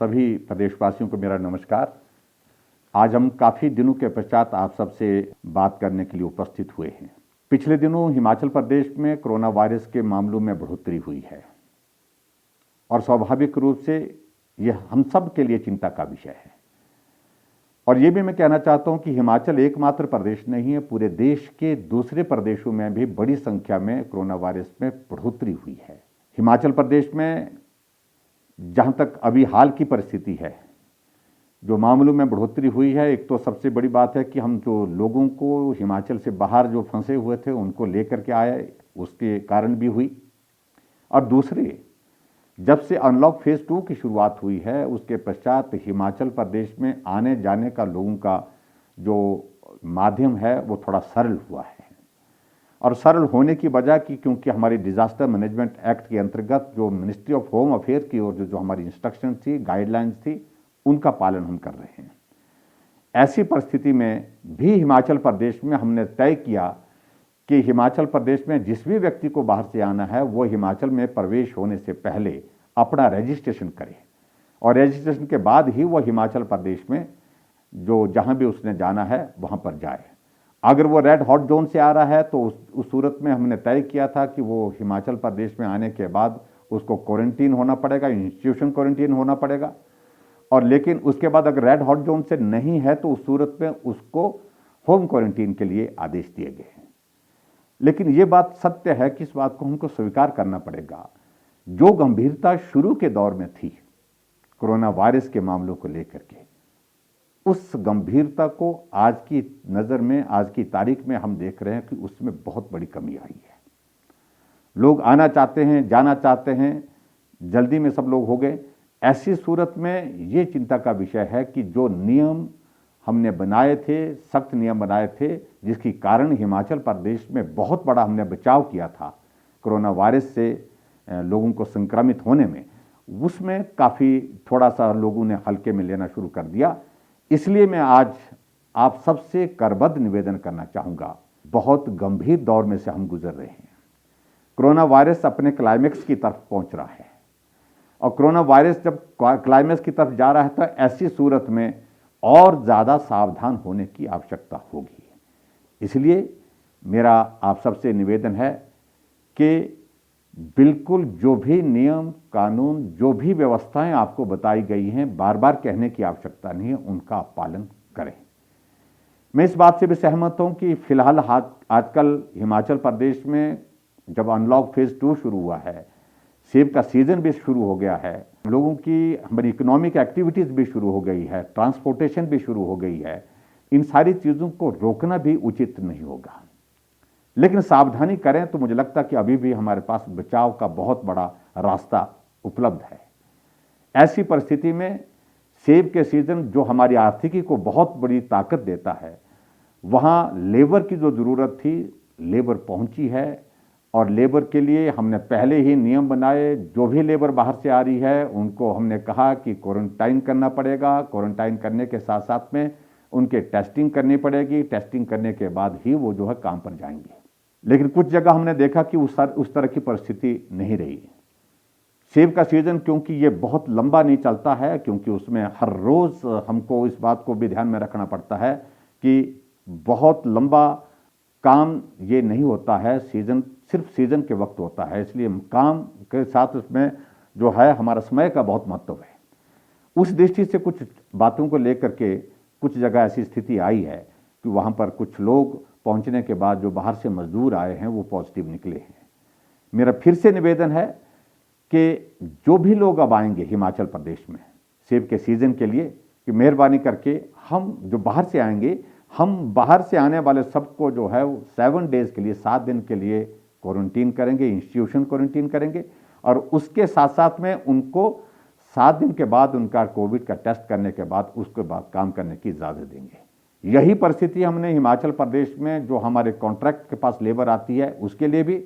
सभी प्रदेशवासियों को मेरा नमस्कार। आज हम काफ़ी दिनों के पश्चात आप सबसे बात करने के लिए उपस्थित हुए हैं। पिछले दिनों हिमाचल प्रदेश में कोरोना वायरस के मामलों में बढ़ोतरी हुई है और स्वाभाविक रूप से यह हम सब के लिए चिंता का विषय है। और ये भी मैं कहना चाहता हूं कि हिमाचल एकमात्र प्रदेश नहीं है, पूरे देश के दूसरे प्रदेशों में भी बड़ी संख्या में कोरोना वायरस में बढ़ोतरी हुई है। हिमाचल प्रदेश में जहां तक अभी हाल की परिस्थिति है, जो मामलों में बढ़ोतरी हुई है, एक तो सबसे बड़ी बात है कि हम जो लोगों को हिमाचल से बाहर जो फंसे हुए थे उनको लेकर के आए, उसके कारण भी हुई। और दूसरे, जब से अनलॉक फेज 2 की शुरुआत हुई है उसके पश्चात हिमाचल प्रदेश में आने जाने का लोगों का जो माध्यम है वो थोड़ा सरल हुआ है। और सरल होने की वजह की क्योंकि हमारी डिजास्टर मैनेजमेंट एक्ट के अंतर्गत जो मिनिस्ट्री ऑफ होम अफेयर की ओर जो हमारी इंस्ट्रक्शन थी, गाइडलाइंस थी, उनका पालन हम कर रहे हैं। ऐसी परिस्थिति में भी हिमाचल प्रदेश में हमने तय किया कि हिमाचल प्रदेश में जिस भी व्यक्ति को बाहर से आना है वो हिमाचल में प्रवेश होने से पहले अपना रजिस्ट्रेशन करे और रजिस्ट्रेशन के बाद ही वो हिमाचल प्रदेश में जो जहां भी उसने जाना है वहां पर जाए। अगर वो रेड हॉट जोन से आ रहा है तो उस सूरत में हमने तय किया था कि वो हिमाचल प्रदेश में आने के बाद उसको क्वारंटीन होना पड़ेगा, इंस्टीट्यूशन क्वारंटीन होना पड़ेगा। और लेकिन उसके बाद अगर रेड हॉट जोन से नहीं है तो उस सूरत में उसको होम क्वारंटीन के लिए आदेश दिए गए हैं। लेकिन ये बात सत्य है कि इस बात को हमको स्वीकार करना पड़ेगा, जो गंभीरता शुरू के दौर में थी कोरोना वायरस के मामलों को लेकर के, उस गंभीरता को आज की नज़र में, आज की तारीख में हम देख रहे हैं कि उसमें बहुत बड़ी कमी आई है। लोग आना चाहते हैं, जाना चाहते हैं, जल्दी में सब लोग हो गए। ऐसी सूरत में ये चिंता का विषय है कि जो नियम हमने बनाए थे, सख्त नियम बनाए थे, जिसके कारण हिमाचल प्रदेश में बहुत बड़ा हमने बचाव किया था कोरोना वायरस से लोगों को संक्रमित होने में, उसमें काफ़ी थोड़ा सा लोगों ने हल्के में लेना शुरू कर दिया। इसलिए मैं आज आप सबसे करबद्ध निवेदन करना चाहूँगा, बहुत गंभीर दौर में से हम गुजर रहे हैं। कोरोना वायरस अपने क्लाइमेक्स की तरफ पहुँच रहा है और कोरोना वायरस जब क्लाइमेक्स की तरफ जा रहा है तो ऐसी सूरत में और ज़्यादा सावधान होने की आवश्यकता होगी। इसलिए मेरा आप सबसे निवेदन है कि बिल्कुल जो भी नियम कानून, जो भी व्यवस्थाएं आपको बताई गई हैं, बार बार कहने की आवश्यकता नहीं है, उनका आप पालन करें। मैं इस बात से भी सहमत हूं कि फिलहाल आजकल हिमाचल प्रदेश में जब अनलॉक फेज 2 शुरू हुआ है, सेब का सीजन भी शुरू हो गया है, लोगों की हमारी इकोनॉमिक एक्टिविटीज़ भी शुरू हो गई है, ट्रांसपोर्टेशन भी शुरू हो गई है। इन सारी चीज़ों को रोकना भी उचित नहीं होगा, लेकिन सावधानी करें तो मुझे लगता है कि अभी भी हमारे पास बचाव का बहुत बड़ा रास्ता उपलब्ध है। ऐसी परिस्थिति में सेब के सीजन जो हमारी आर्थिकी को बहुत बड़ी ताकत देता है, वहाँ लेबर की जो ज़रूरत थी, लेबर पहुँची है और लेबर के लिए हमने पहले ही नियम बनाए। जो भी लेबर बाहर से आ रही है उनको हमने कहा कि क्वारंटाइन करना पड़ेगा। क्वारंटाइन करने के साथ साथ में उनके टेस्टिंग करनी पड़ेगी। टेस्टिंग करने के बाद ही वो जो है काम पर जाएंगे। लेकिन कुछ जगह हमने देखा कि उस तरह की परिस्थिति नहीं रही। सेब का सीजन क्योंकि ये बहुत लंबा नहीं चलता है, क्योंकि उसमें हर रोज़ हमको इस बात को भी ध्यान में रखना पड़ता है कि बहुत लंबा काम ये नहीं होता है, सीजन सिर्फ सीजन के वक्त होता है। इसलिए काम के साथ उसमें जो है हमारा समय का बहुत महत्व है। उस दृष्टि से कुछ बातों को लेकर के कुछ जगह ऐसी स्थिति आई है कि वहाँ पर कुछ लोग पहुँचने के बाद जो बाहर से मजदूर आए हैं वो पॉजिटिव निकले हैं। मेरा फिर से निवेदन है कि जो भी लोग अब आएंगे हिमाचल प्रदेश में सेब के सीज़न के लिए, कि मेहरबानी करके हम जो बाहर से आएंगे, हम बाहर से आने वाले सबको जो है 7 डेज़ के लिए, 7 दिन के लिए क्वारंटीन करेंगे, इंस्टीट्यूशन क्वारंटीन करेंगे और उसके साथ साथ में उनको 7 दिन के बाद उनका कोविड का टेस्ट करने के बाद उसके बाद काम करने की इजाज़त देंगे। यही परिस्थिति हमने हिमाचल प्रदेश में जो हमारे कॉन्ट्रैक्ट के पास लेबर आती है उसके लिए भी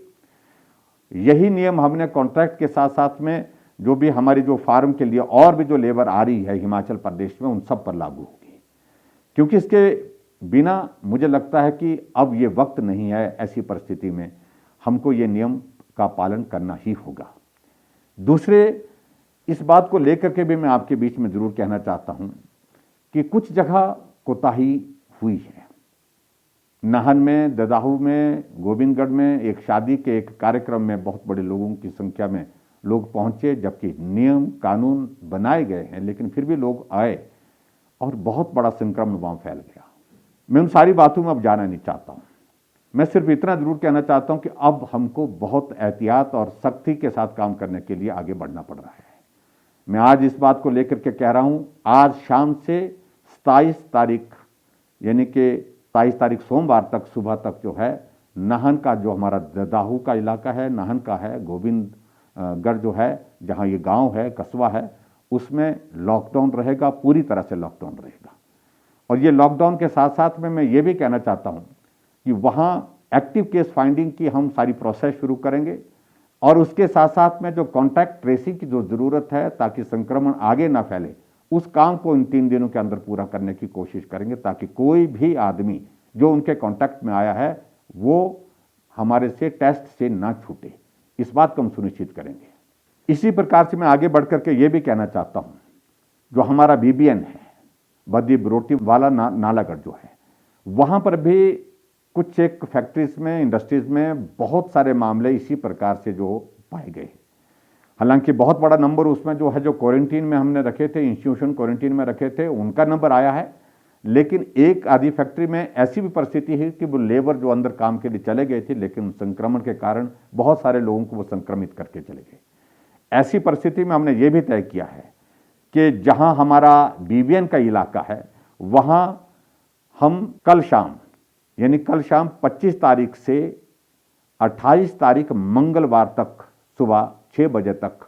यही नियम हमने कॉन्ट्रैक्ट के साथ साथ में जो भी हमारी जो फार्म के लिए और भी जो लेबर आ रही है हिमाचल प्रदेश में, उन सब पर लागू होगी। क्योंकि इसके बिना मुझे लगता है कि अब ये वक्त नहीं है, ऐसी परिस्थिति में हमको ये नियम का पालन करना ही होगा। दूसरे, इस बात को लेकर के भी मैं आपके बीच में जरूर कहना चाहता हूं कि कुछ जगह कोताही हुई है। नाहन में, ददाहू में, गोविंदगढ़ में एक शादी के एक कार्यक्रम में बहुत बड़े लोगों की संख्या में लोग पहुंचे, जबकि नियम कानून बनाए गए हैं, लेकिन फिर भी लोग आए और बहुत बड़ा संक्रमण वहां फैल गया। मैं उन सारी बातों में अब जाना नहीं चाहता हूं। मैं सिर्फ इतना जरूर कहना चाहता हूं कि अब हमको बहुत एहतियात और सख्ती के साथ काम करने के लिए आगे बढ़ना पड़ रहा है। मैं आज इस बात को लेकर के कह रहा हूं, आज शाम से 27 तारीख यानी कि 27 तारीख सोमवार तक सुबह तक जो है, नाहन का जो हमारा ददाहू का इलाका है, नाहन का है, गोविंदगढ़ जो है, जहां ये गांव है, कस्बा है, उसमें लॉकडाउन रहेगा, पूरी तरह से लॉकडाउन रहेगा। और ये लॉकडाउन के साथ साथ में मैं ये भी कहना चाहता हूं कि वहां एक्टिव केस फाइंडिंग की हम सारी प्रोसेस शुरू करेंगे और उसके साथ साथ में जो कॉन्टैक्ट ट्रेसिंग की जो जरूरत है ताकि संक्रमण आगे ना फैले, उस काम को इन 3 दिनों के अंदर पूरा करने की कोशिश करेंगे, ताकि कोई भी आदमी जो उनके कांटेक्ट में आया है वो हमारे से टेस्ट से ना छूटे। इस बात को हम सुनिश्चित करेंगे। इसी प्रकार से मैं आगे बढ़ करके ये भी कहना चाहता हूं, जो हमारा बीबीएन है, बद्दी बरोटी वाला नालागढ़ जो है, वहां पर भी कुछ एक फैक्ट्रीज में, इंडस्ट्रीज में बहुत सारे मामले इसी प्रकार से जो पाए गए। हालांकि बहुत बड़ा नंबर उसमें जो है, जो क्वारंटीन में हमने रखे थे, इंस्टीट्यूशन क्वारंटीन में रखे थे, उनका नंबर आया है। लेकिन एक आधी फैक्ट्री में ऐसी भी परिस्थिति है कि वो लेबर जो अंदर काम के लिए चले गए थे, लेकिन संक्रमण के कारण बहुत सारे लोगों को वो संक्रमित करके चले गए। ऐसी परिस्थिति में हमने ये भी तय किया है कि जहां हमारा बीबीएन का इलाका है, वहां हम कल शाम यानी कल शाम 25 तारीख से 28 तारीख मंगलवार तक सुबह 6 बजे तक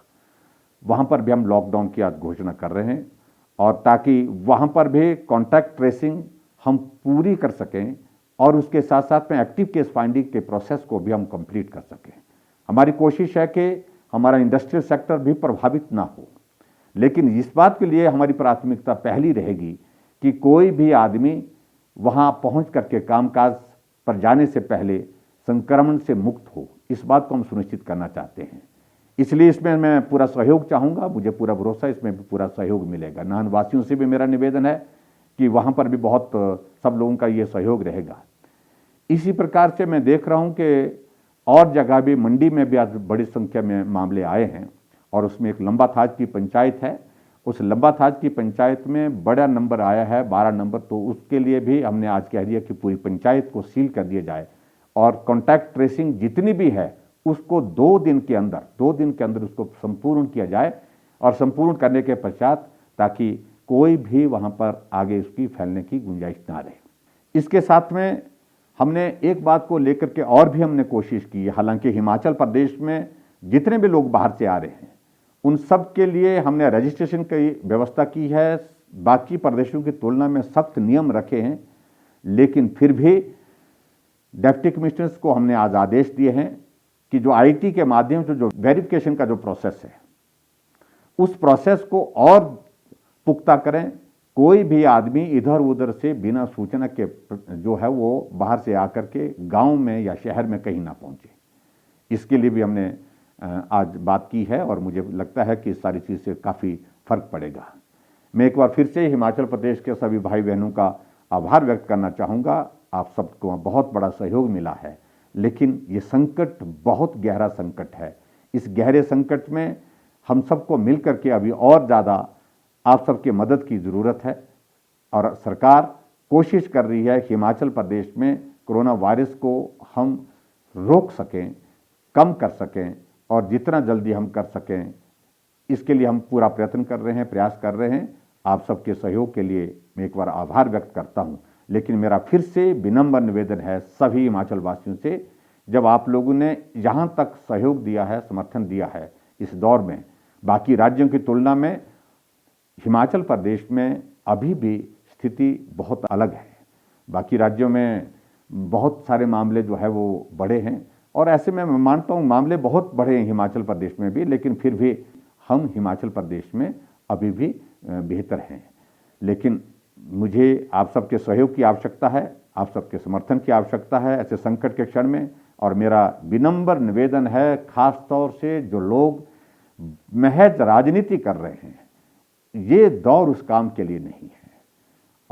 वहां पर भी हम लॉकडाउन की आज घोषणा कर रहे हैं, और ताकि वहां पर भी कॉन्टैक्ट ट्रेसिंग हम पूरी कर सकें और उसके साथ साथ में एक्टिव केस फाइंडिंग के प्रोसेस को भी हम कंप्लीट कर सकें। हमारी कोशिश है कि हमारा इंडस्ट्रियल सेक्टर भी प्रभावित ना हो, लेकिन इस बात के लिए हमारी प्राथमिकता पहली रहेगी कि कोई भी आदमी वहां पहुंच करके कामकाज पर जाने से पहले संक्रमण से मुक्त हो। इस बात को हम सुनिश्चित करना चाहते हैं। इसलिए इसमें मैं पूरा सहयोग चाहूंगा, मुझे पूरा भरोसा इसमें भी पूरा सहयोग मिलेगा। नाहन वासियों से भी मेरा निवेदन है कि वहां पर भी बहुत सब लोगों का ये सहयोग रहेगा। इसी प्रकार से मैं देख रहा हूं कि और जगह भी, मंडी में भी आज बड़ी संख्या में मामले आए हैं, और उसमें एक लंबा थाज की पंचायत है, उस लंबा थाज की पंचायत में बड़ा नंबर आया है, 12 नंबर। तो उसके लिए भी हमने आज कह दिया कि पूरी पंचायत को सील कर दिया जाए और कॉन्टैक्ट ट्रेसिंग जितनी भी है उसको 2 दिन के अंदर उसको संपूर्ण किया जाए, और संपूर्ण करने के पश्चात ताकि कोई भी वहां पर आगे उसकी फैलने की गुंजाइश ना रहे। इसके साथ में हमने एक बात को लेकर के और भी हमने कोशिश की है। हालांकि हिमाचल प्रदेश में जितने भी लोग बाहर से आ रहे हैं उन सब के लिए हमने रजिस्ट्रेशन की व्यवस्था की है, बाकी प्रदेशों की तुलना में सख्त नियम रखे हैं, लेकिन फिर भी डिप्टी कमिश्नर्स को हमने आज आदेश दिए हैं कि जो आईटी के माध्यम से जो वेरिफिकेशन का जो प्रोसेस है, उस प्रोसेस को और पुख्ता करें। कोई भी आदमी इधर उधर से बिना सूचना के जो है वो बाहर से आकर के गांव में या शहर में कहीं ना पहुंचे। इसके लिए भी हमने आज बात की है, और मुझे लगता है कि इस सारी चीज से काफी फर्क पड़ेगा। मैं एक बार फिर से हिमाचल प्रदेश के सभी भाई बहनों का आभार व्यक्त करना चाहूंगा। आप सबको बहुत बड़ा सहयोग मिला है, लेकिन ये संकट बहुत गहरा संकट है। इस गहरे संकट में हम सबको मिलकर के अभी और ज़्यादा आप सबकी मदद की ज़रूरत है, और सरकार कोशिश कर रही है हिमाचल प्रदेश में कोरोना वायरस को हम रोक सकें, कम कर सकें, और जितना जल्दी हम कर सकें इसके लिए हम पूरा प्रयत्न कर रहे हैं, प्रयास कर रहे हैं। आप सबके सहयोग के लिए मैं एक बार आभार व्यक्त करता हूं, लेकिन मेरा फिर से विनम्र निवेदन है सभी हिमाचल वासियों से, जब आप लोगों ने यहां तक सहयोग दिया है, समर्थन दिया है इस दौर में, बाकी राज्यों की तुलना में हिमाचल प्रदेश में अभी भी स्थिति बहुत अलग है। बाकी राज्यों में बहुत सारे मामले जो है वो बड़े हैं, और ऐसे में मैं मानता हूँ मामले बहुत बड़े हैं हिमाचल प्रदेश में भी, लेकिन फिर भी हम हिमाचल प्रदेश में अभी भी बेहतर हैं। लेकिन मुझे आप सबके सहयोग की आवश्यकता है, आप सबके समर्थन की आवश्यकता है ऐसे संकट के क्षण में। और मेरा विनम्र निवेदन है, खास तौर से जो लोग महज राजनीति कर रहे हैं, ये दौर उस काम के लिए नहीं है।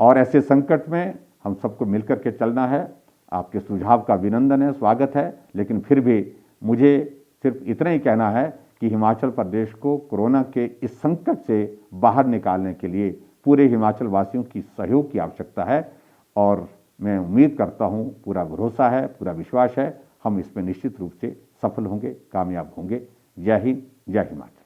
और ऐसे संकट में हम सबको मिलकर के चलना है। आपके सुझाव का अभिनंदन है, स्वागत है, लेकिन फिर भी मुझे सिर्फ इतना ही कहना है कि हिमाचल प्रदेश को कोरोना के इस संकट से बाहर निकालने के लिए पूरे हिमाचल वासियों की सहयोग की आवश्यकता है। और मैं उम्मीद करता हूं, पूरा भरोसा है, पूरा विश्वास है, हम इसमें निश्चित रूप से सफल होंगे, कामयाब होंगे। जय हिंद, जय हिमाचल।